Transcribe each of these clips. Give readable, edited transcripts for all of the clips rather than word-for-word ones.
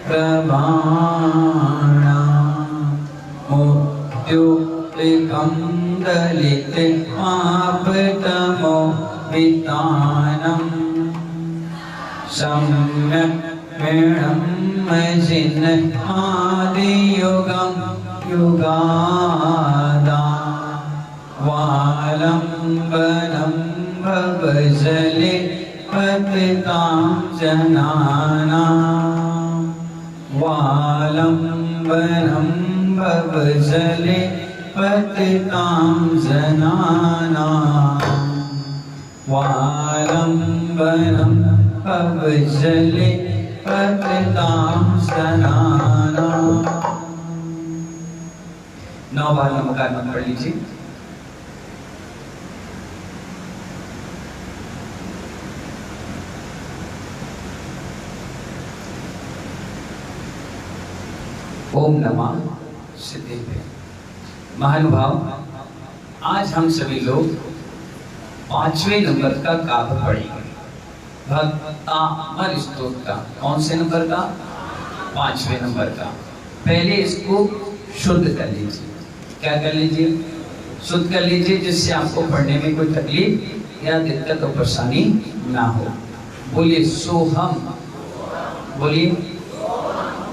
प्रभाणा मुक्त्युक्तिकं दलितपापतमो वितानम् सम्यक् मेणं मजिन्हादियुगं युगादा वालम्बनं भवजले पतितां जनानां वालम्बनं भवजले पतितां जनानां वालम्बनं भवजले पतितां जनानां। 9 बार नमकार मत पढ़ लीजिए। ओम नमः सिद्धेभ्य। महानुभाव, आज हम सभी लोग 5वें नंबर का काव्य पढ़ेंगे, भक्तामर स्तोत्र का। कौन से नंबर का? 5वें नंबर का। पहले इसको शुद्ध कर लीजिए। क्या कर लीजिए? शुद्ध कर लीजिए, जिससे आपको पढ़ने में कोई तकलीफ या दिक्कत और परेशानी ना हो। बोलिए सोहम। बोलिए।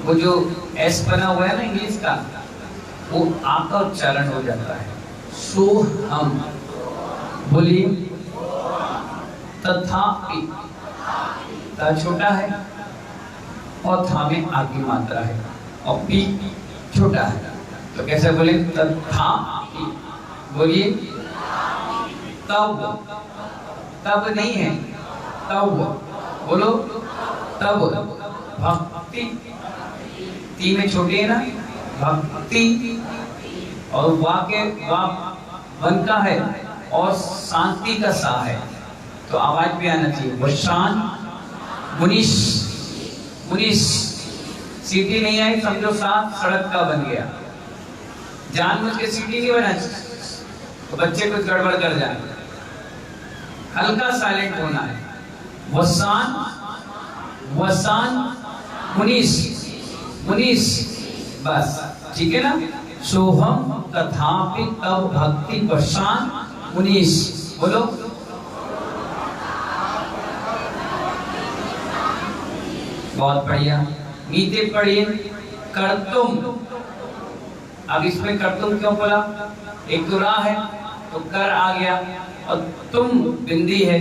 वो जो एस बना हुआ है ना इंग्लिश का, वो आ का उच्चारण हो जाता है, सोहम। बोलिए। तथापि, ता छोटा है और था में आगे मात्रा है और पी छोटा है, तो कैसे बोले? तथापि। बोलिए। तब, तब नहीं है, तब। बोलो तब। भक्ति, ती में छोटी है ना, भक्ति। और वा के वा वन का है और शांति का सा है, तो आवाज भी आना चाहिए। वशान मुनीश, मुनीश। सीटी नहीं आई समझो साथ सड़क का बन गया। जानबूझ के सीटी नहीं बना तो बच्चे कुछ गड़बड़ कर जाए। हल्का साइलेंट होना है। वसान, वसान मुनीश, मुनीश, बस ठीक है ना। सोहम तथापि तब भक्ति वसान मुनीश। बोलो। बहुत बढ़िया। नीचे पढ़िए। कर्तुम। अब इसमें कर्तुम क्यों बोला? एक तो रा है तो कर आ गया और तुम बिंदी है।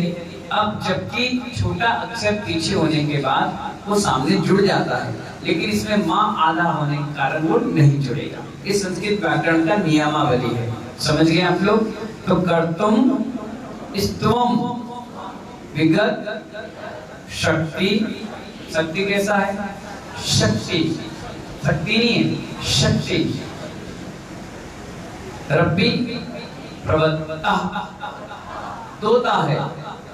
अब जबकि छोटा अक्षर पीछे होने के बाद वो सामने जुड़ जाता है, लेकिन इसमें माँ आधा होने के कारण वो नहीं जुड़ेगा। इस संस्कृत व्याकरण का नियमावली है। समझ गए आप लोग? तो कर्तुम स्तवम विगत शक्ति। शक्ति कैसा है? शक्ति, शक्ति नहीं है, शक्ति। रब्बी प्रवत्ता, तोता है,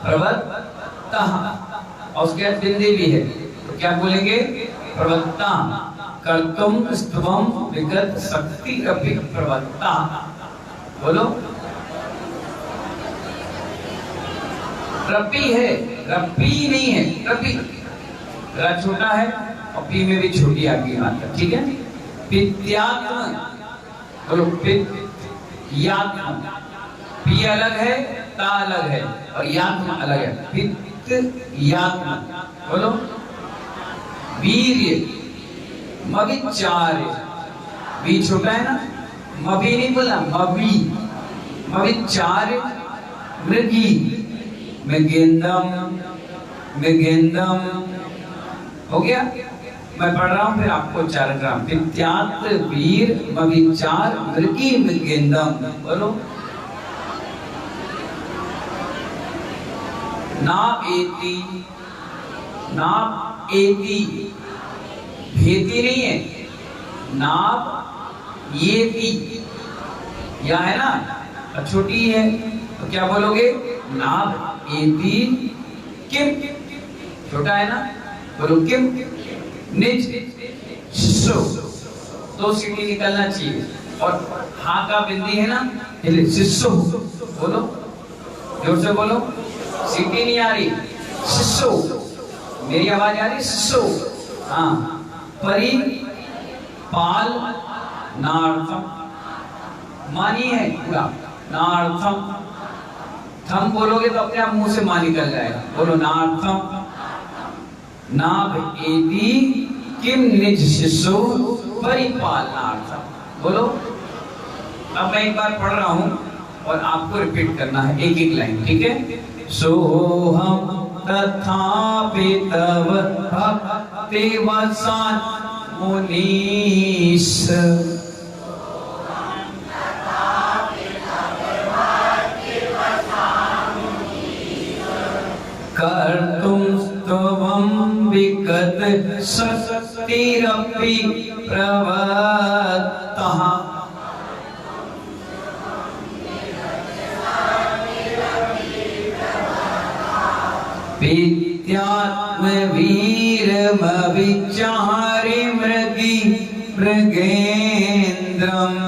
प्रवत्ता, और उसके बाद बिंदी भी है, तो क्या बोलेंगे? प्रवत्ता। कर्तुम स्तवम विगत शक्ति रब्बी प्रवत्ता। बोलो। रब्बी है, रब्बी नहीं है, रब्बी। रा छोटा है और पी में भी छोटी आगे मात्रा, ठीक है। पित्यात्म। बोलो। पित्यात्म। पी अलग है, ता अलग है और यात्म अलग है। पित्यात्म। बोलो। वीर्य। मविचार्य। वी छोटा है ना, मवी नहीं बोला, मवी। मविचार्य। मृगी। मृगेंदम, मृगेंदम। हो गया? मैं पढ़ रहा हूं फिर आपको उच्चारण कर रहा हूं। पित्यात वीर मविचार मृगी मृगेंदम। बोलो। ना एति, ना एति, भेती नहीं है, नाप ये पी, या है ना, छोटी है तो क्या बोलोगे? नाप एति किम, छोटा है ना, बोलो किम। निज शिशु, दो सीटी निकलना चाहिए और हा का बिंदी है ना, शिशु बोलो, जोर से बोलो, सीटी नहीं आ रही, शिशु, मेरी आवाज आ रही? शिशु, हाँ परिपाल नार्थम, मानी है पूरा नार्थम। थम बोलोगे तो अपने आप मुंह से मां निकल जाएगा। बोलो नार्थम नाभ एति किम निज शिशु परिपालनार्थम। बोलो। अब मैं एक बार पढ़ रहा हूं और आपको रिपीट करना है एक एक लाइन, ठीक है? सोहम तथापि तव भक्तिवसान मुनीश, कर्तुं स्तवं विगत शक्तिरपि प्रवत्तः, विद्यात्मवीरमविचारि मृगी मृगेन्द्रम्।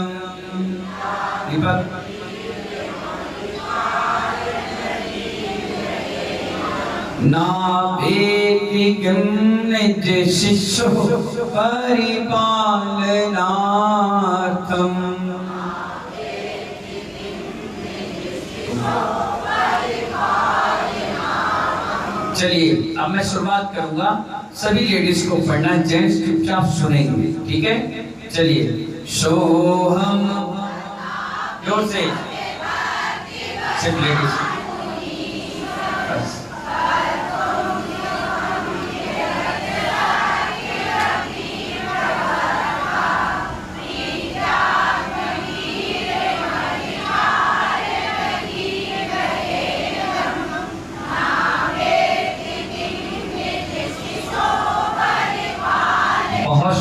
नाभेति किं निज शिशु परिपालनार्थम्। चलिए अब मैं शुरुआत करूंगा, सभी लेडीज को पढ़ना, जेंट्स चुपचाप सुनेंगे, ठीक है? चलिए। सोहम, जोर से, सिर्फ लेडीज।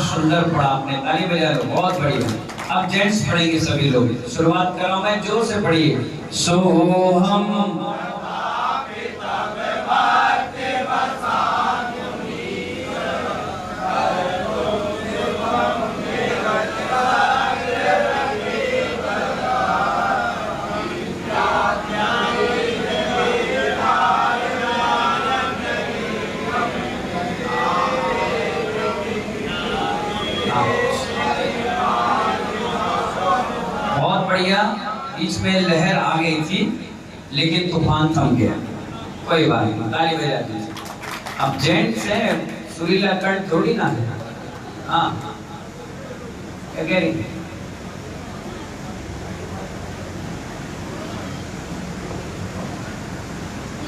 सुंदर पढ़ा आपने, ताली बजा लो, बहुत बढ़िया। अब जेंट्स पढ़ेंगे सभी लोग। शुरुआत कर रहा हूं मैं, जोर से पढ़िए। सोहम बीच में लहर आ गई थी लेकिन तूफान थम गया, कोई बात नहीं, ताली बजा दीजिए। अब जेंट्स है, सुरीला कंठ थोड़ी ना है। हाँ क्या कह रही?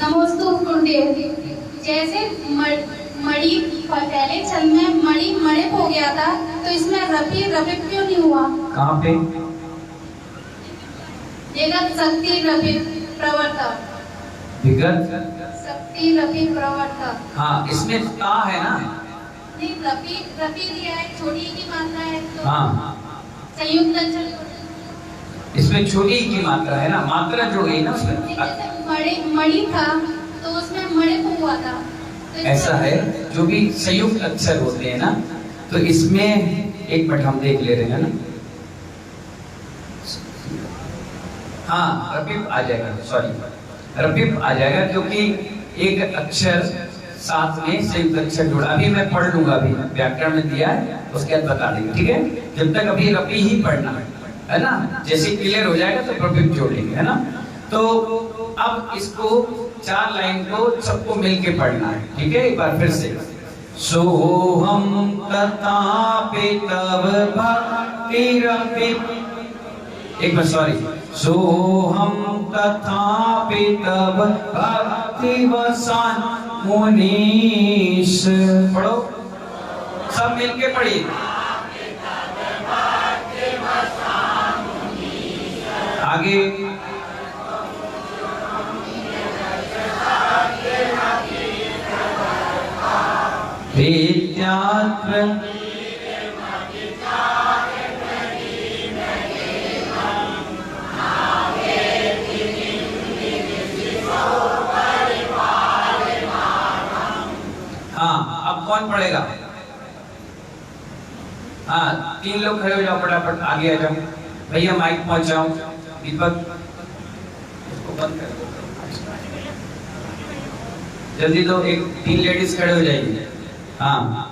नमोस्तु गुरुदेव। जैसे मणि पहले छंद में मणि मणिप हो गया था, तो इसमें रफी रफिक क्यों नहीं हुआ? कहाँ पे? विगत शक्ति रफी प्रवर्तक। विगत शक्ति रफी प्रवर्तक। हाँ, इसमें ता है ना? नहीं, रफी रफी दिया है, छोटी की मात्रा है तो हाँ, संयुक्त अक्षर इसमें छोटी की मात्रा है ना, मात्रा जो गई ना उसमें। मणि था तो उसमें मणिप हुआ था, तो ऐसा है, जो भी संयुक्त अक्षर होते हैं ना, तो इसमें एक मिनट हम देख ले रहे हैं ना। हाँ, रफीफ आ जाएगा, सॉरी रफीफ आ जाएगा, क्योंकि एक अक्षर साथ में संयुक्त अक्षर जुड़ा। अभी मैं पढ़ लूंगा, अभी व्याकरण में दिया है, उसके बाद बता देंगे, ठीक है? जब तक अभी रफी ही पढ़ना है ना, जैसे क्लियर हो जाएगा तो रफीफ जोड़ेंगे, है ना? तो अब इसको 4 लाइन को सबको मिलके पढ़ना है, ठीक है? एक बार फिर से। सोहम तथापि तव भक्तिरपि, एक बार सॉरी, सोहम तथापि तव भक्तिवसान मुनीश। पढ़ो, सब मिलके पढ़िए। आगे विद्यात्म हाँ, अब कौन पढ़ेगा? हाँ, 3 लोग खड़े हो जाओ, फटाफट आगे आ जाओ। भैया माइक पहुंचाओ, दीपक इसको बंद कर दो, जल्दी दो। 3 लेडीज खड़े हो जाएंगे। हाँ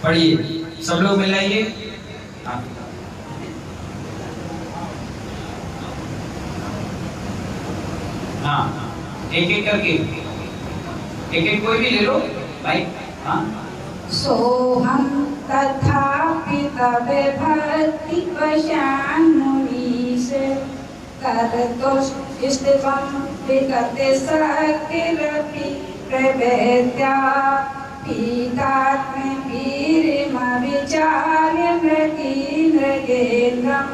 पढ़िए, सब लोग मिलाइए। हाँ। हाँ, एक एक करके, एक एक कोई भी ले लो भाई। हाँ। सोहम तथापि तव भक्ति वशान मुनीश करतोष्टिवं विगते शक्तिरपि प्रवेद्या पीतात्म वीर्यमविचार्य मृगेन्द्रं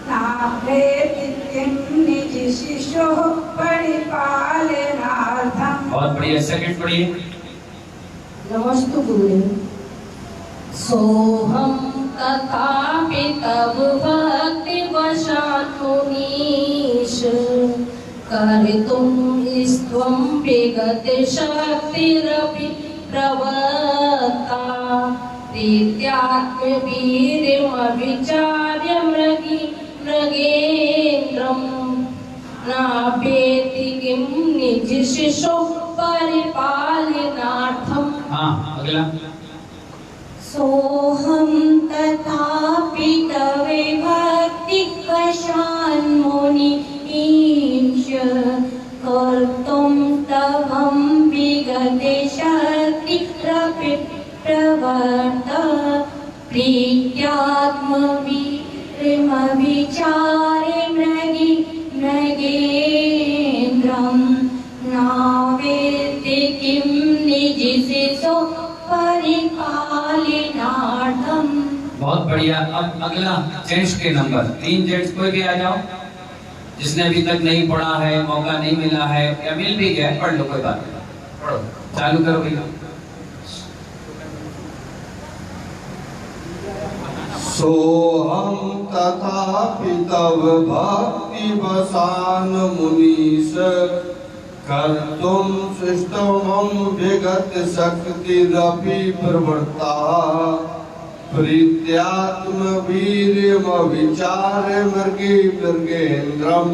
नाभेति किं निज शिशोः परिपालनार्थम्। बहुत बढ़िया, सेकंड पढ़िए। नमस्तु गुरुदेव। सोहम तथापि तव भक्ति वशात् मुनीश कर्तुं स्त्वं विगते शक्तिरपि प्रवक्ता प्रीत्यात्मवीर्यमविचार्य मृगेन्द्रं नाभेति किं निज शिशोः परिपालनार्थम्। हाँ, अगला। सोहम तथापि तव भक्ति वशान् मुनीश कर्तुं तवं विगते शक्तिरपि प्रवर्ता प्रीत्यात्मवीर्यमविचार्य मृगेन्द्रं नावेत्ति किं निज शिशोः परिपालनार्थम्। बहुत बढ़िया। अब अगला जेंट्स के नंबर 3, जेंट्स कोई भी आ जाओ, जिसने अभी तक नहीं पढ़ा है, मौका नहीं मिला है या मिल भी गया, पढ़ लो, कोई बात नहीं, पढ़ो, चालू करो भैया। सोहम तथापि तव भक्ति वसान मुनीश कर्तुं सृष्टवं विगत शक्तिरपि प्रवृत्ता प्रीत्यात्म वीर्यमविचार्य मृगेन्द्रं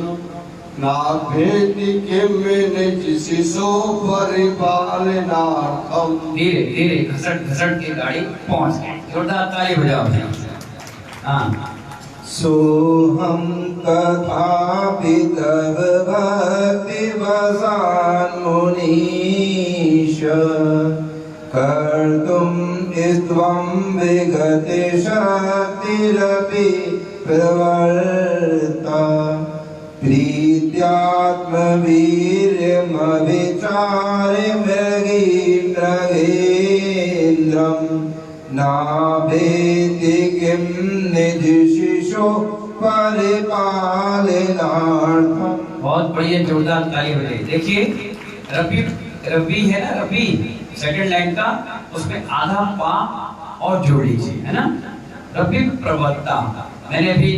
नाभेति किं निज शिशोः परिपालनार्थम्। धीरे धीरे घसट घसट के गाड़ी पहुंच गई। जोरदार ताली बजाओ भैया। हाँ। सोहम तथापि तव भक्ति वसान मुनीश कर्तुं स्त्वं विगते शक्तिरपि प्रवर्ता प्रीत्यात्मवीर्यमविचार्य मृगेन्द्रं नाभेति किं निज शिशोः परिपालनार्थम्। बहुत बढ़िया, जोरदार ताली बजाइए। देखिए रबी, रबी है ना, रबी सेकंड लाइन का, उसमें आधा पा और जोड़ लीजिए, है ना। रबी प्रवक्ता, मैंने अभी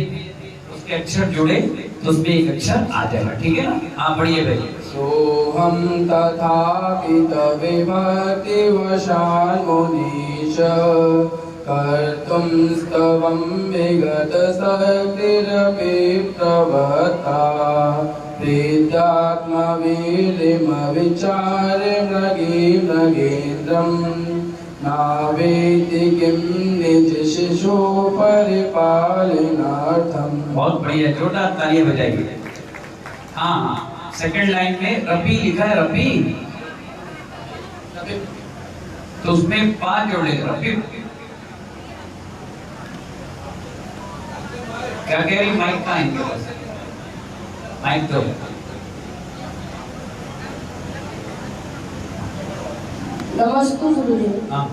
उसके अक्षर जोड़े तो उसमें एक अक्षर आ जाएगा, ठीक है ना। हाँ बढ़िए भाई। सोहम तथापि तव भक्ति वशान् मुनीश कर्तुं स्तवं विगत शक्तिरपि प्रवक्ता प्रीत्यात्मवीर्यमविचार्य मृगेन्द्रं नावेत्ति किं निज शिशोः परिपालनार्थम्। बहुत बढ़िया, जोरदार तालियां बजाइए। हाँ, सेकंड लाइन में रबी लिखा है, रबी, तो उसमें पा जोड़ेगा, रबी। क्या कह रही, माइक का आएंगे, माइक दो। नमस्ते गुरुदेव। हाँ।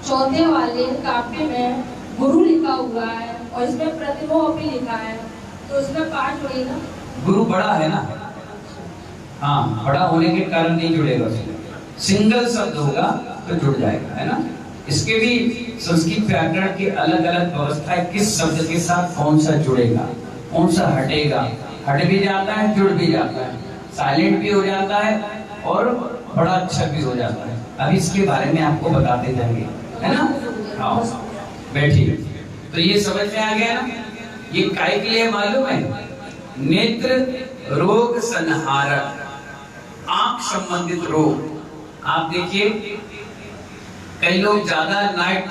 चौथे वाले काव्य में गुरु लिखा हुआ है और इसमें प्रतिभा भी लिखा है, तो इसमें पाठ होगा। गुरु बड़ा है ना, हाँ, बड़ा होने के कारण नहीं जुड़ेगा, सिंगल शब्द होगा तो जुड़ जाएगा, है ना। इसके भी संस्कृत व्याकरण की अलग अलग व्यवस्था है, किस शब्द के साथ कौन सा जुड़ेगा, कौन सा हटेगा, हट भी जाता है, जुड़ भी जाता है, साइलेंट भी हो जाता है और बड़ा अक्षर भी हो जाता है। अब इसके बारे में आपको बताते जाएंगे, है ना। हाँ बैठिए। तो ये समझ में आ गया ना, ये काय के लिए मालूम है, नेत्र रोग संहारक, आंख संबंधित रोग। आप देखिए कई लोग ज्यादा नाइट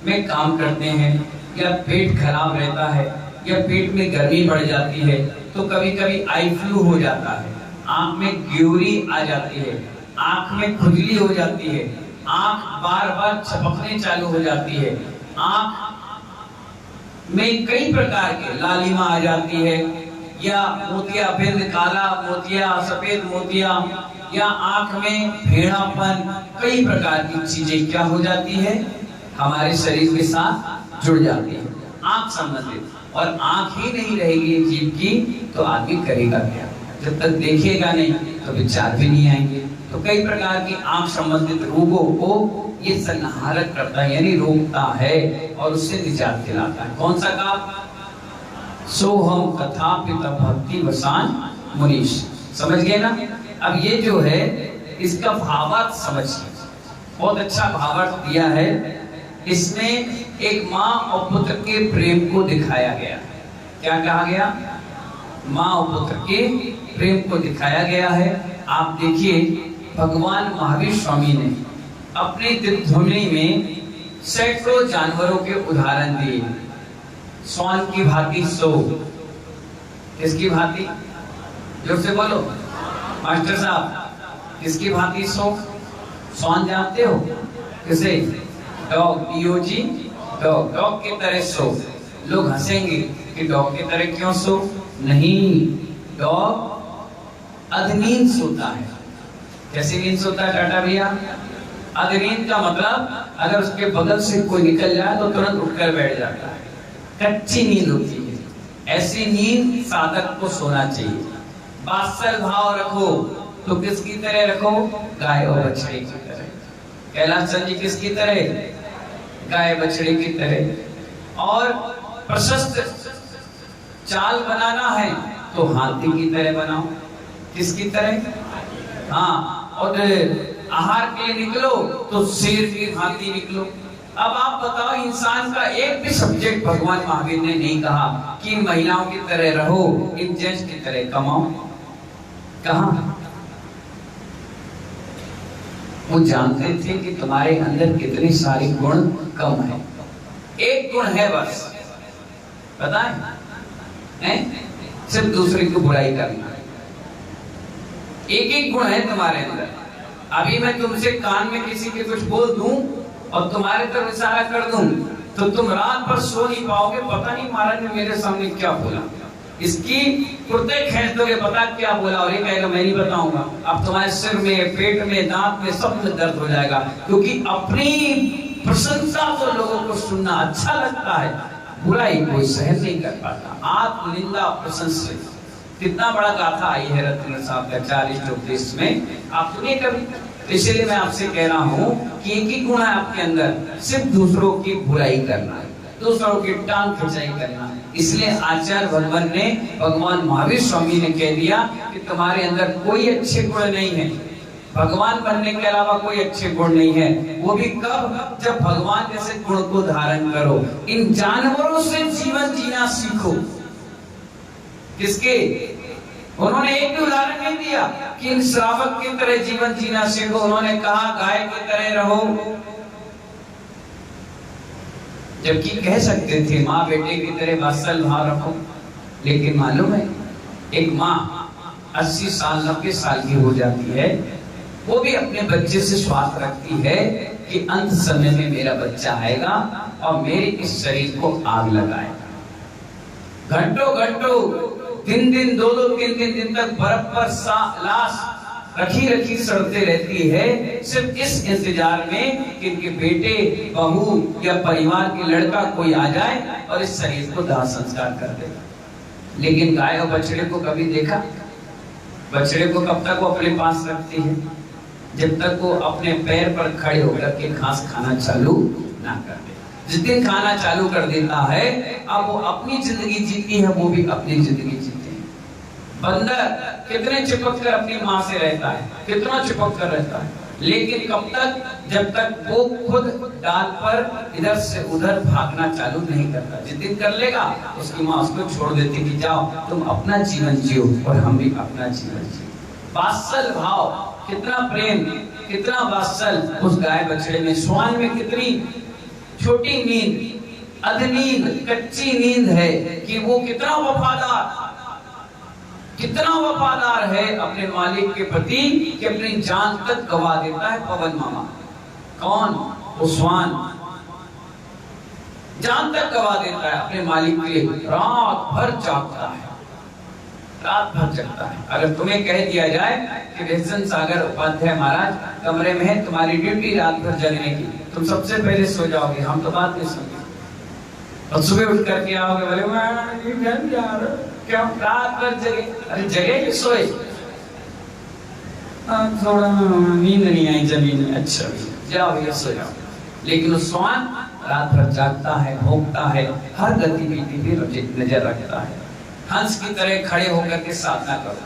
में काम करते हैं, या पेट खराब रहता है, या पेट में गर्मी बढ़ जाती है, तो कभी कभी आई फ्लू हो जाता है, आंख में ग्यूरी आ जाती है, आंख में खुजली हो जाती है, आंख बार बार झपकने चालू हो जाती है, आंख में कई प्रकार के लालिमा आ जाती है, या मोतिया बिंद काला मोतिया, सफेद मोतिया, या आंख में भेड़ापन, कई प्रकार की चीजें क्या हो जाती है, हमारे शरीर के साथ जुड़ जाती है आंख संबंधित। और आंख ही नहीं रहेगी जीव की तो आदमी करेगा क्या? जब तक देखेगा नहीं तो विचार भी नहीं आएंगे। तो कई प्रकार की आंख संबंधित रोगों को ये संहारक करता है, यानी रोकता है और उससे निजात दिलाता है। कौन सा काम? सोहम कथापि तव भक्ति वसान मुनीश। समझ गए ना? अब ये जो है इसका भावार्थ समझिए, बहुत अच्छा भावार्थ दिया है। इसमें एक माँ और पुत्र के प्रेम को दिखाया गया। क्या कहा गया? माँ और पुत्र के प्रेम को दिखाया गया है। आप देखिए भगवान महावीर स्वामी ने अपनी ध्वनि में सैकड़ों जानवरों के उदाहरण दिए। स्वान की भांति सो, किसकी भांति? जोर से बोलो मास्टर साहब, किसकी भांति सो? स्वान जानते हो किसे? डॉग, डीओजी, डॉग, डॉग की तरह सो। लोग हंसेंगे कि डॉग की तरह क्यों सो? नहीं, डॉग अधनींद सोता है। कैसी नींद सोता है टाटा भैया? अधनींद का मतलब अगर उसके बगल से कोई निकल जाए तो तुरंत उठकर बैठ जाता है, कच्ची नींद होती है। ऐसी नींद साधक को सोना चाहिए। वात्सल भाव रखो तो किसकी तरह रखो? गाय और बछड़े की तरह। कैलाश चंद जी किसकी तरह? गाय बछड़े की तरह। और प्रशस्त चाल बनाना है तो हाथी की तरह बनाओ। किसकी तरह? हाँ। और आहार के लिए निकलो तो शेर की भांति निकलो। अब आप बताओ, इंसान का एक भी सब्जेक्ट भगवान महावीर ने नहीं कहा कि महिलाओं की तरह रहो, इन जेंट्स की तरह कमाओ। कहा? वो जानते थे कि तुम्हारे अंदर कितने सारे गुण कम है। एक गुण है बस, पता है? सिर्फ दूसरे की बुराई करना। एक एक गुण है तुम्हारे अंदर। अभी मैं तुमसे कान में किसी के कुछ बोल दूं और तुम्हारे तरफ इशारा कर दूं तो तुम रात भर सो नहीं पाओगे। पता नहीं महाराज ने मेरे सामने क्या बोला, इसकी कुर्ते खींच दोगे, पता क्या बोला, और ये कहेगा मैं नहीं बताऊंगा। अब तुम्हारे सिर में, पेट में, दांत में, सब में दर्द हो जाएगा, क्योंकि अपनी प्रशंसा तो लोगों को सुनना अच्छा लगता है, बुराई कोई सहन नहीं कर पाता। आत्मनिंदा प्रशंसित, कितना बड़ा गाथा आई है रत्न साहब का 40 उपदेश में, आप सुनिए कभी। इसलिए मैं आपसे कह रहा हूँ कि एक ही गुण है आपके अंदर, सिर्फ दूसरों की बुराई करना, दूसरों की टांग खिंचाई करना। इसलिए आचार्य भगवान ने, भगवान महावीर स्वामी ने कह दिया कि तुम्हारे अंदर कोई अच्छे गुण नहीं है, भगवान बनने के अलावा कोई अच्छे गुण नहीं है। वो भी कब? जब भगवान जैसे गुण को धारण करो। इन जानवरों से जीवन जीना सीखो। किसके? उन्होंने एक भी उदाहरण नहीं दिया कि इन श्रावक की तरह जीवन जीना सीखो। उन्होंने कहा गाय की तरह रहो, जबकि कह सकते थे माँ बेटे की तरह वात्सल भाव रखो। लेकिन मालूम है, एक माँ 80 साल 90 साल की हो जाती है, वो भी अपने बच्चे से स्वार्थ रखती है कि अंत समय में मेरा बच्चा आएगा और मेरे इस शरीर को आग लगाएगा। घंटों घंटों, दिन दिन, 2-2, 3-3 दिन तक बर्फ पर लाश रखी सड़ते रहती है, सिर्फ इस इंतजार में कि इनके बेटे, बहू या परिवार के लड़का कोई आ जाए और इस शरीर को दाह संस्कार कर दे। लेकिन गाय और बछड़े को कभी देखा? बछड़े को कब तक वो अपने पास रखती है? जब तक वो अपने पैर पर खड़े होकर के घास खाना चालू ना कर दे। जिस दिन खाना चालू कर देता है, अब वो अपनी जिंदगी जीती है, वो भी अपनी जिंदगी जीती है। बंदर कितने चिपक कर अपनी माँ से रहता है, कितना चिपक कर रहता है, लेकिन कब तक? जब तक वो खुद डाल पर इधर से उधर भागना चालू नहीं करता। जिस दिन कर लेगा, उसकी माँ उसको छोड़ देती कि जाओ तुम अपना जीवन जियो और हम भी अपना जीवन जियो। वात्सल भाव, कितना प्रेम, कितना वात्सल उस गाय बछड़े में। स्वान में कितनी छोटी नींद, अधनींद, कच्ची नींद है कि वो कितना वफादार है अपने मालिक के प्रति कि अपनी जान तक गवा देता है। पवन मामा कौन? वो स्वान जान तक गवा देता है अपने मालिक के लिए, रात भर जागता है, रात भर जगता है। अगर तुम्हें कह दिया जाए कि विजन सागर उपाध्याय महाराज कमरे में है, तुम्हारी ड्यूटी रात भर जगने की, तुम सबसे पहले सो जाओगे, हम तो बात नहीं सुनेंगे, और सुबह उठ करके आओगे, बोले क्या रात भर जगे? अरे जगे कि सोए? थोड़ा नींद नहीं आई जमीन में, अच्छा जाओ ये सो जाओ। लेकिन उस स्वान रात भर जागता है, भोगता है, हर गतिविधि पे नजर रखता है। हंस की तरह खड़े होकर के साधना करो।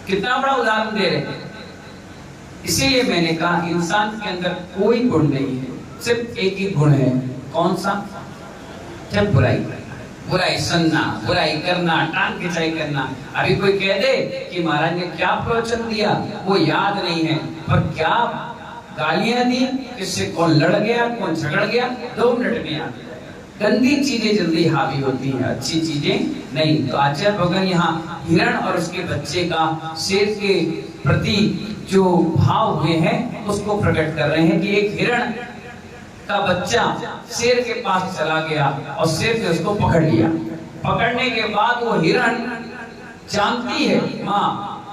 कितना बड़ा उदाहरण दे रहे हैं। इसीलिए मैंने कहा इंसान के अंदर कोई गुण नहीं है, सिर्फ एक ही गुण है। कौन सा? जब बुराई सुनना, बुराई करना, टांग खिंचाई करना। अभी कोई कह दे कि महाराज ने क्या प्रवचन दिया, वो याद नहीं है, पर क्या गालियां दी, किससे कौन लड़ गया, कौन झगड़ गया, 2 मिनट में याद। गंदी चीजें जल्दी हावी होती हैं, अच्छी चीजें नहीं। तो आचार्य भगवान यहाँ हिरण और उसके बच्चे का शेर के प्रति जो भाव हुए हैं उसको प्रकट कर रहे हैं कि एक हिरण का बच्चा शेर के पास चला गया और शेर ने उसको पकड़ लिया। पकड़ने के बाद वो हिरण जानती है माँ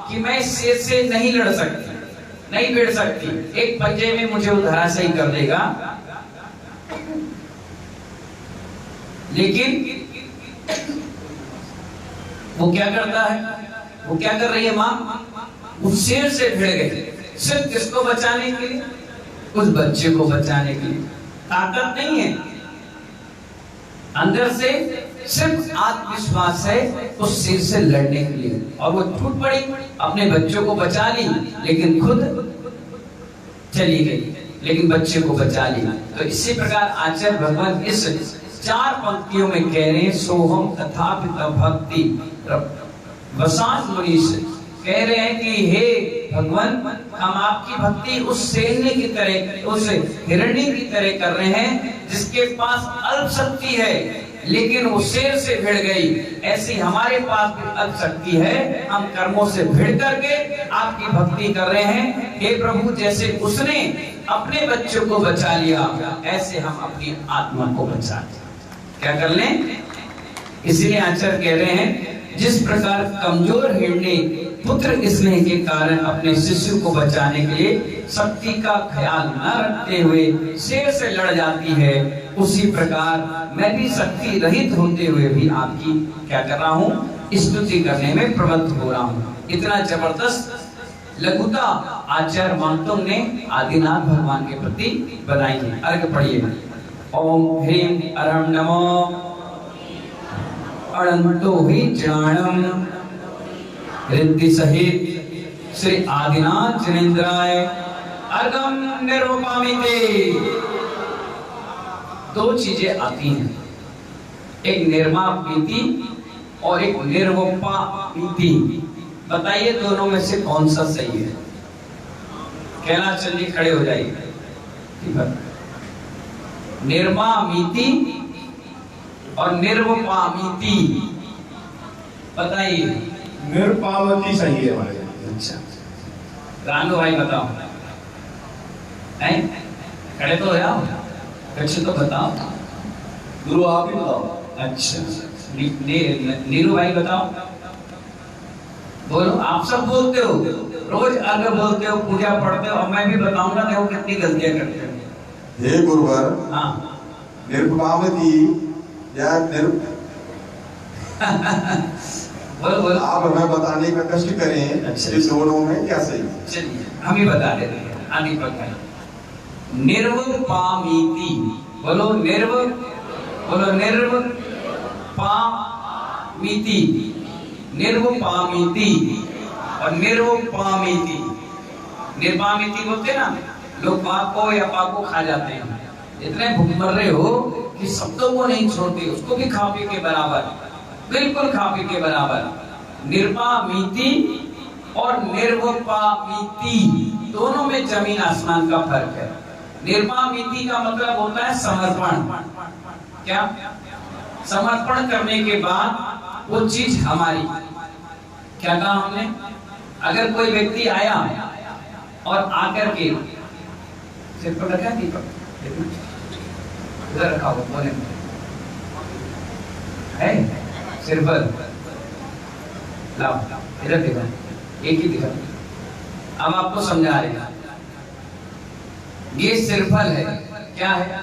कि मैं इस शेर से नहीं लड़ सकती, नहीं भिड़ सकती, एक पंजे में मुझे वो धराशायी कर देगा। लेकिन वो क्या करता है, वो क्या कर रही है माँ? उस शेर से भिड़ गई, सिर्फ किसको बचाने के लिए? उस बच्चे को बचाने के लिए। ताकत नहीं है अंदर से, सिर्फ आत्मविश्वास है उस शेर से लड़ने के लिए। और वो छूट पड़ी, अपने बच्चों को बचा ली, लेकिन खुद चली गई, लेकिन बच्चे को बचा ली। तो इसी प्रकार आचार्य भगवान इस 4 पंक्तियों में कह रहे हैं, सोहम तथापि भक्ति वसात मुनि से कह रहे हैं कि हे भगवान, हम आपकी भक्ति उस शेरनी की तरह, उस हिरणी की तरह कर रहे हैं जिसके पास अल्प शक्ति है, लेकिन वो शेर से भिड़ गई। ऐसी हमारे पास भी अल्प शक्ति है, हम कर्मों से भिड़ करके आपकी भक्ति कर रहे हैं। हे प्रभु, जैसे उसने अपने बच्चों को बचा लिया, ऐसे हम अपनी आत्मा को बचा लें। क्या कर लें? इसीलिए आचार्य कह रहे हैं, जिस प्रकार कमजोर हिरणी पुत्र स्नेह के कारण अपने शिशु को बचाने के लिए शक्ति का ख्याल न रखते हुए शेर से लड़ जाती है, उसी प्रकार मैं भी शक्ति रहित होते हुए भी आपकी क्या कर रहा हूँ? स्तुति करने में प्रवृत्त हो रहा हूँ। इतना जबरदस्त लघुता आचार्य मानतुंग ने आदिनाथ भगवान के प्रति बनाई है। अर्घ पढ़िए। ओम ह्रीं अरहं नमो अनंतो ही ज्ञानम रिद्धि सहित श्री आदिनाथ जनेन्द्राय अर्घम निर्वपामिते। 2 चीजें आती हैं, एक निर्मापीति और एक निर्वपामिति। बताइए दोनों में से कौन सा सही है? कैलाश चंद जी खड़े हो जाइए। निर्मामिति और निर्वपामिति बताइए। निर्पावती सही है हमारे। अच्छा, रानू भाई बताओ, हैं? खड़े तो हो जाओ, कुछ तो बताओ। गुरु आप ही बताओ। अच्छा, नीरू भाई बताओ। बोलो, आप सब बोलते हो, रोज अर्घ बोलते हो, पूजा पढ़ते हो, और मैं भी बताऊंगा देखो कितनी गलतियां करते हो। हे गुरुवर, हाँ, निर्पावती या बोलो बोलो। आप हमें बताने का कष्ट करें। अच्छा, इस दोनों में क्या सही? चलिए हम ही बता देते हैं। आदि प्रकार निर्वपामिति, बोलो बोलो निर्वपामिति, निर्वपामिति और निर्वपामिति। निर्वामिति बोलते ना लोग, बाप को या पाप को खा जाते हैं। इतने भूखमर्रे हो कि शब्दों को नहीं छोड़ते, उसको भी खा पी के बराबर, बिल्कुल खा पी के बराबर। निर्वामिति और निर्वपामिति दोनों में जमीन आसमान का फर्क है। निर्मामिति का मतलब होता है समर्पण। क्या? समर्पण करने के बाद वो चीज हमारी। क्या कहा हमने? अगर कोई व्यक्ति आया और आकर के सिर पर रखा दीपक, इधर रखा हो, बोले है सिर पर, लाओ इधर दिखा, एक ही दिखा। अब आपको समझा रहे हैं, ये सिरफल है। क्या है?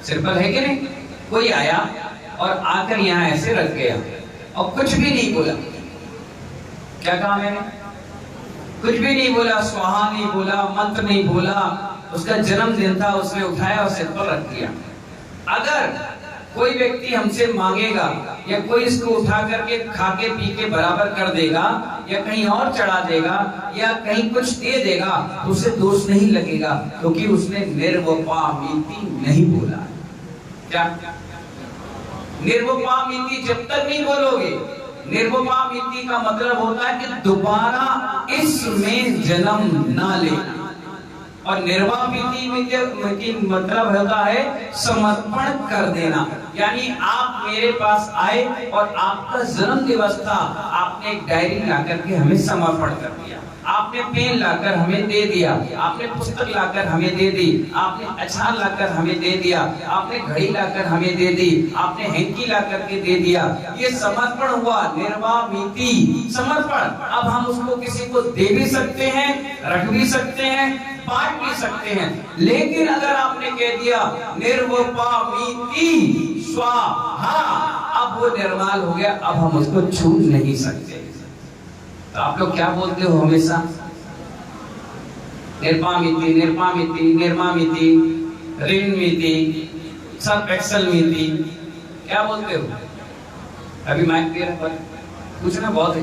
सिरफल है कि नहीं? कोई आया और आकर यहाँ ऐसे रख गया और कुछ भी नहीं बोला। क्या कहा मैंने? कुछ भी नहीं बोला, स्वाहा नहीं बोला, मंत्र नहीं बोला, उसका जन्मदिन था, उसने उठाया और सिर पर रख दिया। अगर कोई व्यक्ति हमसे मांगेगा या कोई इसको उठा करके खा के पी के बराबर कर देगा या कहीं और चढ़ा देगा या कहीं कुछ दे देगा तो उसे दोष नहीं लगेगा, क्योंकि उसने निर्वपामिति नहीं बोला। क्या? निर्वपामिति जब तक नहीं बोलोगे, निर्वपामिति का मतलब होता है कि दोबारा इसमें जन्म ना लेना। और निर्वापिति में की मतलब होता है समर्पण कर देना। यानी आप मेरे पास आए और आपका जन्म दिवस था, आपने एक डायरी ला करके हमें समर्पण कर दिया, आपने पेन लाकर हमें दे दिया, आपने पुस्तक लाकर हमें दे दी, आपने अचार लाकर हमें दे दिया, आपने घड़ी लाकर हमें दे दी, आपने हैंकी ला करके दे दिया। ये समर्पण हुआ, निर्वामिति समर्पण। अब हम उसको किसी को दे भी सकते हैं, रख भी सकते हैं, बांट भी सकते हैं। लेकिन अगर आपने कह दिया निर्वपामिति स्वाहा, अब वो निर्माल हो गया, अब हम उसको छू नहीं सकते। तो आप लोग क्या बोलते हो हमेशा? निर्पामिति, निर्पामिति, निर्मामिति, ऋणमिति, सब एक्सल मिति, क्या बोलते हो? अभी माइक दे रहा, पूछना बहुत है,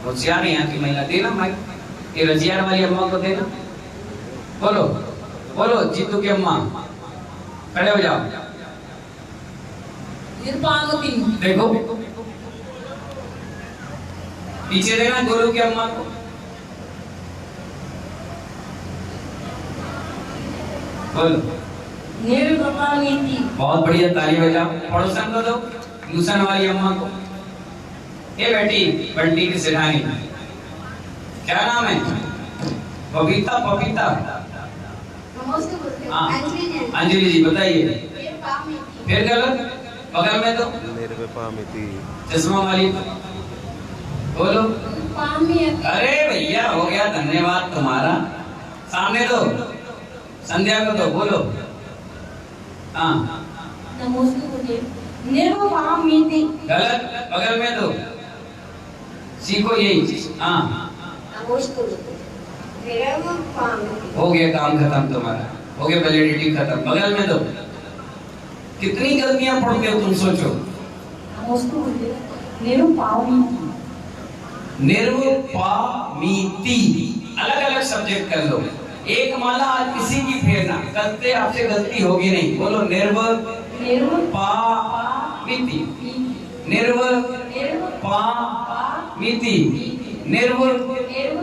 होशियार है यहाँ की महिला, देना माइक, ये रजियार वाली अम्मा को देना। बोलो बोलो, जीतू की अम्मा खड़े हो जाओ। निर्पामिति। देखो पीछे देना गोलू की अम्मा को। बोलो निर्वपामिति। बहुत बढ़िया, ताली बजाओ। पड़ोसन को दो, लूसन वाली अम्मा को। ये बेटी बंटी की सिरहानी, क्या नाम है? बबीता, बबीता, अंजलि जी बताइए। फिर गलत, बगल में तो चश्मा वाली, बोलो। अरे भैया हो गया, धन्यवाद तुम्हारा। सामने दो, संध्या को दो, बोलो। हाँ निर्वपामिति। गलत, बगल में दो, सीखो यही। हाँ हो गया, काम खत्म तुम्हारा, हो गया, वैलिडिटी खत्म। बगल में दो। कितनी गलतियां पढ़ते हो तुम, सोचो। निर्वपामिति। निर्वपामिति अलग अलग सब्जेक्ट कर लो, एक माला आज किसी की फेरना, करते आपसे गलती होगी नहीं। बोलो निर्वपामिति, निर्वपामिति, निर्वपामिति।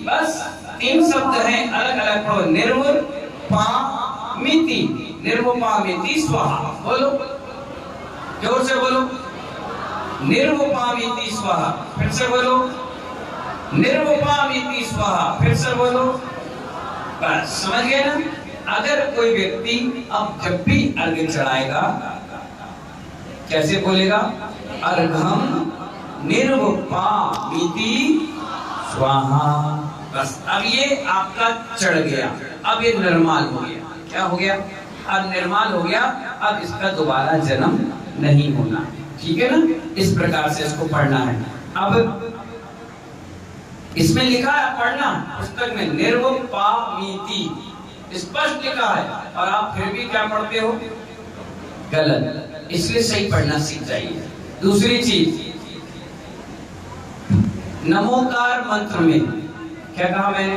बस 3 शब्द हैं, अलग अलग पढ़ो। निर्वपामिति, निर्वपामिति स्वाहा। बोलो जोर से बोलो, निर्वपामिति स्वाहा। फिर से बोलो, निर्वपामिति स्वाहा। फिर से बोलो। बस समझ गए ना? अगर कोई व्यक्ति अब जब भी अर्घ्य चढ़ाएगा कैसे बोलेगा? अर्घम निर्वपामिति स्वाहा। बस अब ये आपका चढ़ गया, अब ये निर्माल हो गया। क्या हो गया? अब निर्माल हो गया, अब इसका दोबारा जन्म नहीं होना। ठीक है ना? इस प्रकार से इसको पढ़ना है। अब इसमें लिखा है, पढ़ना पुस्तक में, निर्वपामिति स्पष्ट लिखा है, और आप फिर भी क्या पढ़ते हो? गलत। इसलिए सही पढ़ना सीख जाइए। दूसरी चीज, नमोकार मंत्र में क्या कहा मैंने?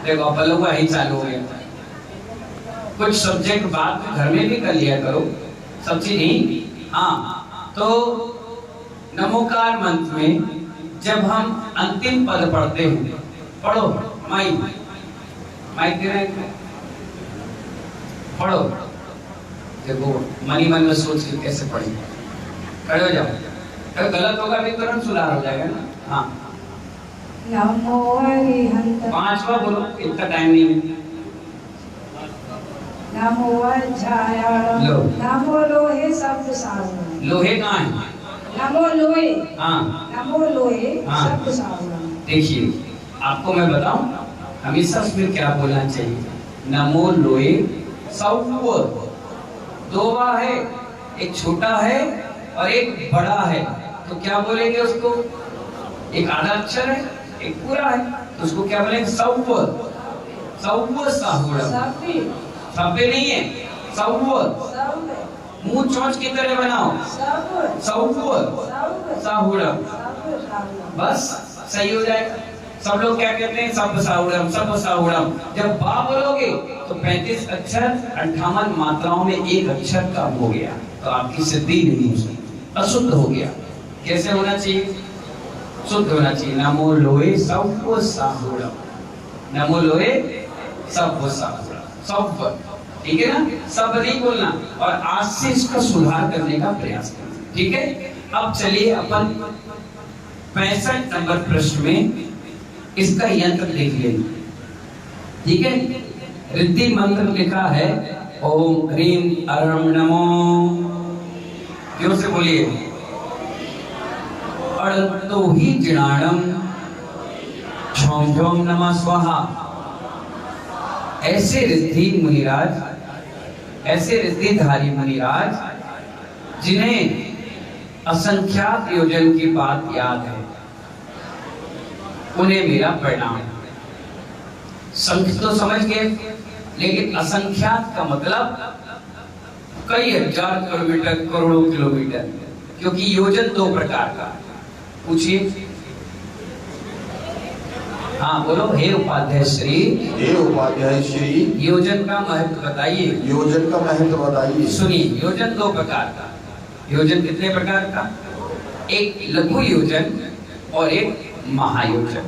देखो अब बलुआ ही चालू हो गया। कुछ सब्जेक्ट बाद में घर में भी कर लिया करो, सब चीज नहीं। हाँ, तो नमोकार मंत्र में जब हम अंतिम पद पढ़ते हैं, पढ़ो माई, माइक दे रहे हैं, पढ़ो। देखो मनी मन में सोच के कैसे पढ़ी, खड़े हो जाओ। अगर गलत होगा भी तुरंत सुधार हो जाएगा ना। हाँ नमो अरिहंत 5 बार बोलो, इतना टाइम नहीं है। नमो अध्यायाय लो। नमो लोहे शब्द सावरण लोहे कहाँ है? नमो लोहे हाँ नमो लोहे हाँ। शब्द सावरण। देखिए आपको मैं बताऊं हमेशा उसमें क्या बोलना चाहिए। नमो लोहे सौव, 2 बार है, एक छोटा है और एक बड़ा है, तो क्या बोलेंगे उसको? एक आधा अक्षर है एक पूरा है, तो उसको क्या बोलेंगे? सौव, सौव साहुड़म। सभी सभ्य नहीं है, सौव। सब मुंह चोंच की तरह बनाओ, सब सौव सब साहुड़म, सब सावरण। बस सही हो जाएगा। सब लोग क्या कहते हैं? सब साहुड़म, सब साहुड़म। जब बा बोलोगे तो 35 अक्षर 58 मात्राओं में एक अक्षर कम हो गया, तो आपकी सिद्धि नहीं हो सकती, अशुद्ध हो गया। कैसे होना चाहिए? शुद्ध होना चाहिए। नमो लोहे सब साहुड़म, नमो लोहे सब साहुड़म, सब। ठीक है ना? सब नहीं बोलना, और आज से इसका सुधार करने का प्रयास करना। ठीक है, अब चलिए अपन 65 नंबर प्रश्न में इसका यंत्र देख लेंगे। ठीक है, रिद्धि मंत्र लिखा है ओम ह्रीम अरम नमो। क्यों से बोलिए? अड़तो ही जिणाणम झोम झोम नमः स्वाहा। ऐसे रिद्धि मुनिराज, ऐसे रिद्धिधारी मुनिराज जिन्हें असंख्यात योजन की बात याद है, उन्हें मेरा प्रणाम। संख्य तो समझ गए, लेकिन असंख्यात का मतलब कई हजार किलोमीटर, करोड़ों किलोमीटर, क्योंकि योजन 2 प्रकार का। पूछिए। हाँ बोलो। हे उपाध्याय श्री, हे उपाध्याय श्री, योजन का महत्व बताइए। योजन का महत्व बताइए। सुनिए, योजन 2 प्रकार का। योजन कितने प्रकार का? एक लघु योजन और एक महायोजन।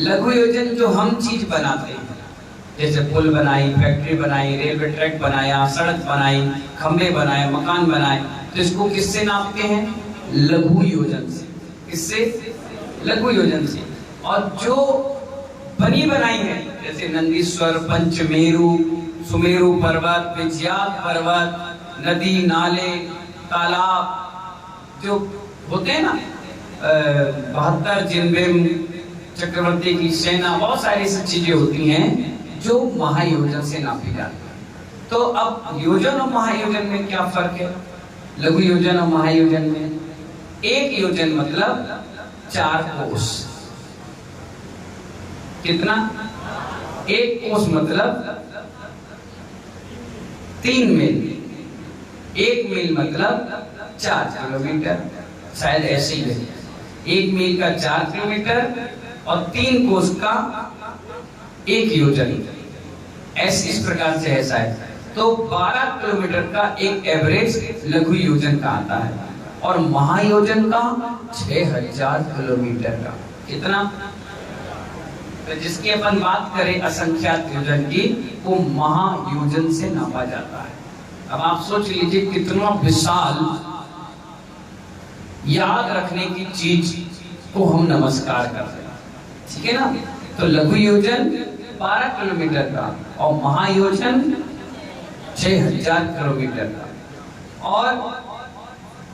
लघु योजन जो हम चीज बनाते हैं, जैसे पुल बनाई, फैक्ट्री बनाई, रेलवे ट्रैक बनाया, सड़क बनाई, खंभे बनाए, मकान बनाए, तो इसको किससे नापते हैं? लघु योजन से। किससे? लघु योजन से। और जो बनी बनाई है, जैसे नंदीश्वर, पंचमेरु, सुमेरु पर्वत, विजयात पर्वत, नदी, नाले, तालाब जो होते हैं ना, 72 जिनबिम, चक्रवर्ती की सेना, बहुत सारी ऐसी चीजें होती हैं जो महायोजन से नापी जाती है। तो अब योजन और महायोजन में क्या फर्क है? लघु योजन और महायोजन में, एक योजन मतलब 4 कोस। कितना? एक कोस मतलब 3 मील। 1 मील मतलब 4 किलोमीटर, शायद ऐसे ही है। 1 मील का 4 किलोमीटर और 3 कोस का 1 योजन, ऐसे इस प्रकार से है शायद। तो 12 किलोमीटर का एक एवरेज लघु योजन का आता है, और महायोजन का 6000 किलोमीटर का। कितना? तो जिसकी अपन बात करें असंख्यात योजन की, वो महायोजन से नापा जाता है। अब आप सोच लीजिए कितना विशाल, याद रखने की चीज को हम नमस्कार कर रहे हैं। ठीक है ना? तो लघु योजन 12 किलोमीटर का और महायोजन 6000 किलोमीटर का। और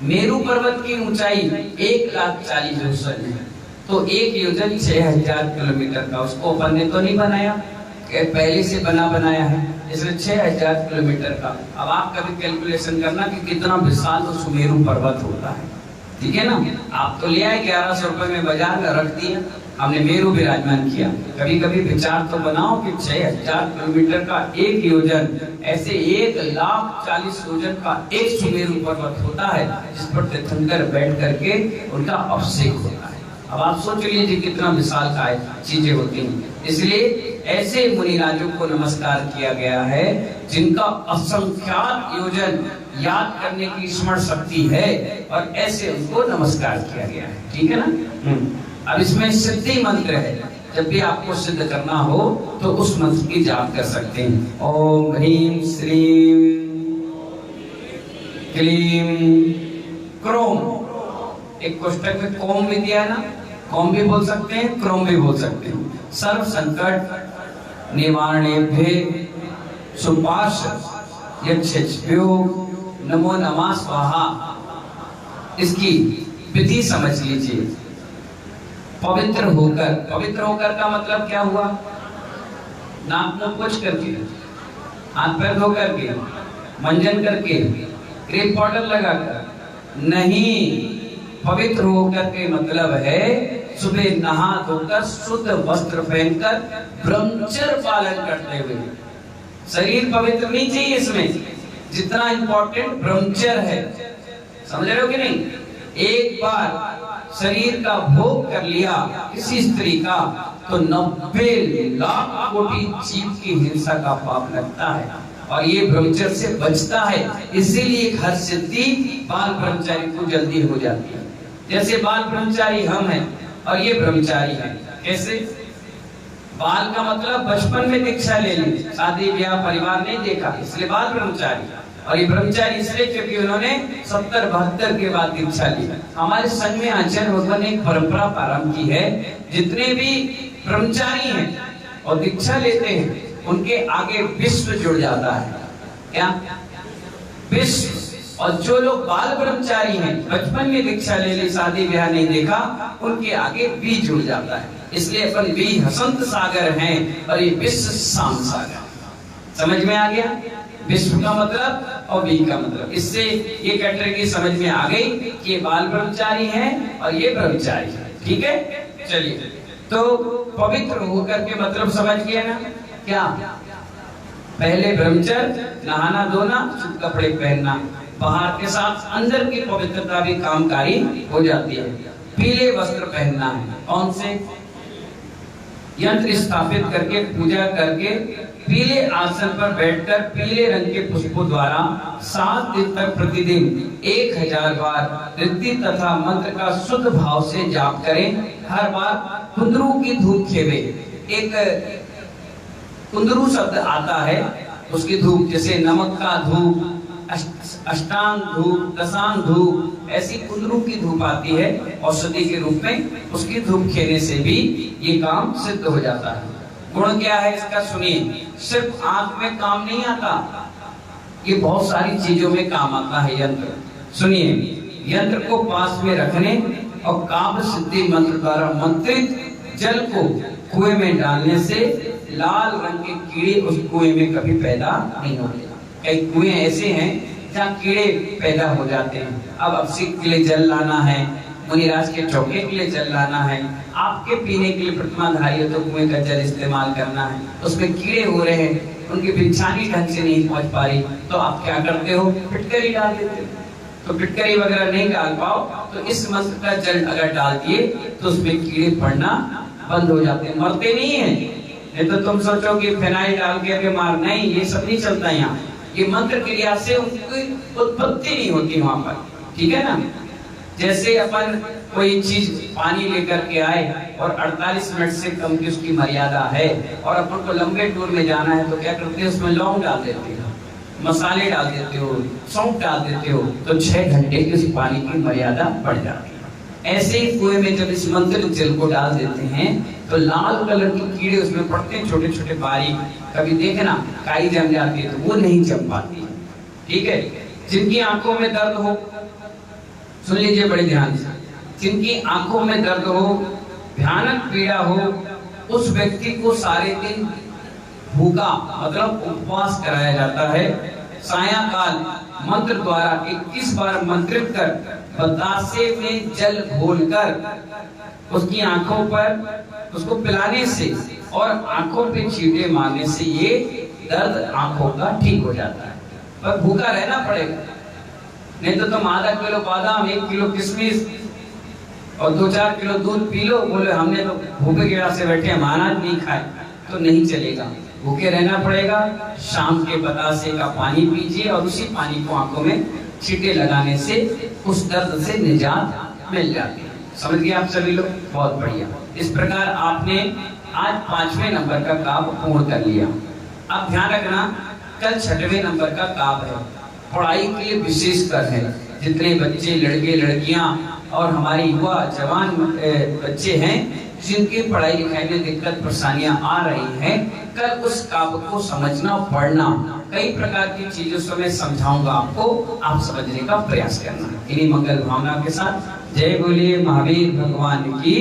मेरू पर्वत की ऊंचाई 1,40,000 है, तो एक योजन 6000 किलोमीटर का। उसको अपन ने तो नहीं बनाया, पहले से बनाया है, इसलिए 6000 किलोमीटर का। अब आप कभी कैलकुलेशन करना कि कितना विशाल तो सुमेरु पर्वत होता है। ठीक है ना? आप तो ले आए 1100 रुपए में बाजार में रख दिया, हमने मेरू विराजमान किया। कभी कभी विचार तो बनाओ कि 6000 किलोमीटर का एक योजन, ऐसे 1,40,000 योजन का एक सुमेरु पर्वत होता है, जिस पर तीर्थंकर बैठ करके उनका अभिषेक होता है। अब आप सोच लीजिए कितना विशाल काय चीजें होती हैं। इसलिए ऐसे मुनिराजों को नमस्कार किया गया है जिनका असंख्यात योजन याद करने की स्मरण शक्ति है, और ऐसे उनको नमस्कार किया गया है। ठीक है ना? अब इसमें सिद्धि मंत्र है। जब भी आपको सिद्ध करना हो तो उस मंत्र की जाप कर सकते हैं। ओम ह्रीं श्रीं क्लीं क्रोम। एक कोष्टक में कोम भी दिया है ना, कोम भी बोल सकते हैं, क्रोम भी बोल सकते हैं। सर्व संकट निवारणेभ्ये सुपाश यक्षेभ्यो नमो नमः स्वाहा। इसकी विधि समझ लीजिए। पवित्र होकर, पवित्र होकर का मतलब क्या हुआ? नाक मुंह पोंछ करके, हाथ पैर धो करके, मंजन करके, क्रीम पाउडर लगाकर नहीं। पवित्र होकर के मतलब है सुबह नहा धोकर शुद्ध वस्त्र पहनकर ब्रह्मचर्य पालन करते हुए। शरीर पवित्र नहीं चाहिए इसमें, जितना इंपॉर्टेंट ब्रह्मचर्य है। समझ रहे हो कि नहीं? एक बार शरीर का भोग कर लिया किसी स्त्री का तो 90 लाख कोटि जीव की हिंसा का पाप लगता है, और ये ब्रह्मचर्य से बचता है। इसीलिए हर सिद्धि बाल ब्रह्मचारी को जल्दी हो जाती है। जैसे बाल ब्रह्मचारी हम हैं और ये ब्रह्मचारी है। कैसे? बाल का मतलब बचपन में दीक्षा ले ली, शादी ब्याह परिवार नहीं देखा, इसलिए बाल ब्रह्मचारी। और ये ब्रह्मचारी इसलिए क्योंकि उन्होंने 70-72 के बाद दीक्षा ली। हमारे संघ में आचार्य भगवान ने एक परंपरा प्रारंभ की है, जितने भी ब्रह्मचारी हैं और दीक्षा लेते हैं उनके आगे विश्व जुड़ जाता है। क्या? विश्व। और जो लोग बाल ब्रह्मचारी हैं, बचपन में दीक्षा ले ली, शादी ब्याह नहीं देखा, उनके आगे वी जुड़ जाता है। इसलिए अपन वी हसंत सागर हैं और ये विश्व शाम सागर। समझ में आ गया? विश्व का मतलब और वी का मतलब। इससे ये कैटेगरी समझ में आ गई कि ये बाल ब्रह्मचारी हैं और ये ब्रह्मचारी है। ठीक है, चलिए। तो पवित्र होकर के मतलब समझ गए ना? क्या? पहले ब्रह्मचर्य, नहाना धोना, शुद्ध कपड़े पहनना, बाहर के साथ अंदर की पवित्रता भी कामकारी हो जाती है। पीले वस्त्र पहनना है। कौन से? यंत्र स्थापित करके, पूजा करके, पीले आसन पर बैठकर पीले रंग के पुष्पों द्वारा 7 दिन तक प्रतिदिन 1000 बार ऋद्धि तथा मंत्र का शुद्ध भाव से जाप करें। हर बार कुंदरू की धूप खेवे। एक कुंदरू शब्द आता है, उसकी धूप, जैसे नमक का धूप, अष्टांग धूप, दशांग धूप, ऐसी कुंदरू की धूप आती है औषधि के रूप में। उसकी धूप खेने से भी ये काम सिद्ध हो जाता है। गुण क्या है इसका सुनिए। सिर्फ आंख में काम नहीं आता, ये बहुत सारी चीजों में काम आता है यंत्र। सुनिए, यंत्र को पास में रखने और काव्य सिद्धि मंत्र द्वारा मंत्रित जल को कुएं में डालने से लाल रंग के कीड़े उस कुएं में कभी पैदा नहीं होते। कई कुएं ऐसे हैं जहाँ कीड़े पैदा हो जाते हैं। अब अभिषेक के लिए जल लाना है, मुनिराज के चौके के लिए जल लाना है, आपके पीने के लिए प्रतिमाधारी हो तो कुएं का जल इस्तेमाल करना है, उसमें कीड़े हो रहे हैं, उनकी बिछानी ढंग से नहीं पहुंच पा रही, तो आप क्या करते हो? फिटकरी डाल देते हो। तो फिटकरी वगैरह नहीं डाल पाओ तो इस मंत्र का जल अगर डाल दिए तो उसमें कीड़े पड़ना बंद हो जाते हैं, मरते नहीं है। नहीं तो तुम सोचो कि फिनाइल डाल के मार, नहीं, ये सब नहीं चलता यहाँ। ये मंत्र क्रिया से उनकी उत्पत्ति नहीं होती वहां पर। ठीक है ना? जैसे अपन कोई चीज पानी लेकर के आए और 48 मिनट से कम की उसकी मर्यादा है और अपन को लंबे टूर में जाना है तो क्या करते हैं? उसमें लौंग डाल देते हो, मसाले डाल देते हो, सौंफ डाल देते हो, तो 6 घंटे की उस पानी की मर्यादा बढ़ जाती है। ऐसे ही कुएं में जब इस मंत्र जल को डाल देते हैं तो लाल कलर के कीड़े उसमें पड़ते हैं, छोटे छोटे बारीक। कभी देखना काई जम जाती है तो वो नहीं जम पाती है। ठीक है? जिनकी आंखों में दर्द हो, सुन लीजिए बड़े ध्यान से, जिनकी आंखों में दर्द हो, भयानक पीड़ा हो, उस व्यक्ति को सारे दिन भूखा मतलब उपवास कराया जाता है। सायंकाल मंत्र द्वारा 21 बार मंत्रित कर बतासे में जल घोलकर उसकी आंखों पर उसको पिलाने से और आंखों पे छींटे मारने से ये दर्द आंखों का ठीक हो जाता है। पर भूखा रहना पड़ेगा, नहीं तो तुम आधा किलो बादाम, 1 किलो किशमिश और 2-4 किलो दूध पी लो, बोले हमने तो भूखे के से बैठे हम अनाज नहीं खाए, तो नहीं चलेगा। भूखे रहना पड़ेगा। शाम के बतासे का पानी पीजिए और उसी पानी को आंखों में छींटे लगाने से उस दर्द से निजात मिल जाती है। समझ गए आप सभी लोग? बहुत बढ़िया। इस प्रकार आपने आज 5वें नंबर का काव्य पूर्ण कर लिया। अब ध्यान रखना, कल 6वें नंबर का काव्य है। पढ़ाई के लिए विशेषकर है, जितने बच्चे लड़के लड़कियां और हमारे युवा जवान बच्चे हैं जिनके पढ़ाई लिखाई में दिक्कत परेशानियां आ रही हैं, कल उस काव्य को समझना पढ़ना, कई प्रकार की चीजों से मैं समझाऊंगा आपको, आप समझने का प्रयास करना। इन्हीं मंगल भावना के साथ जय बोलिए महावीर भगवान की।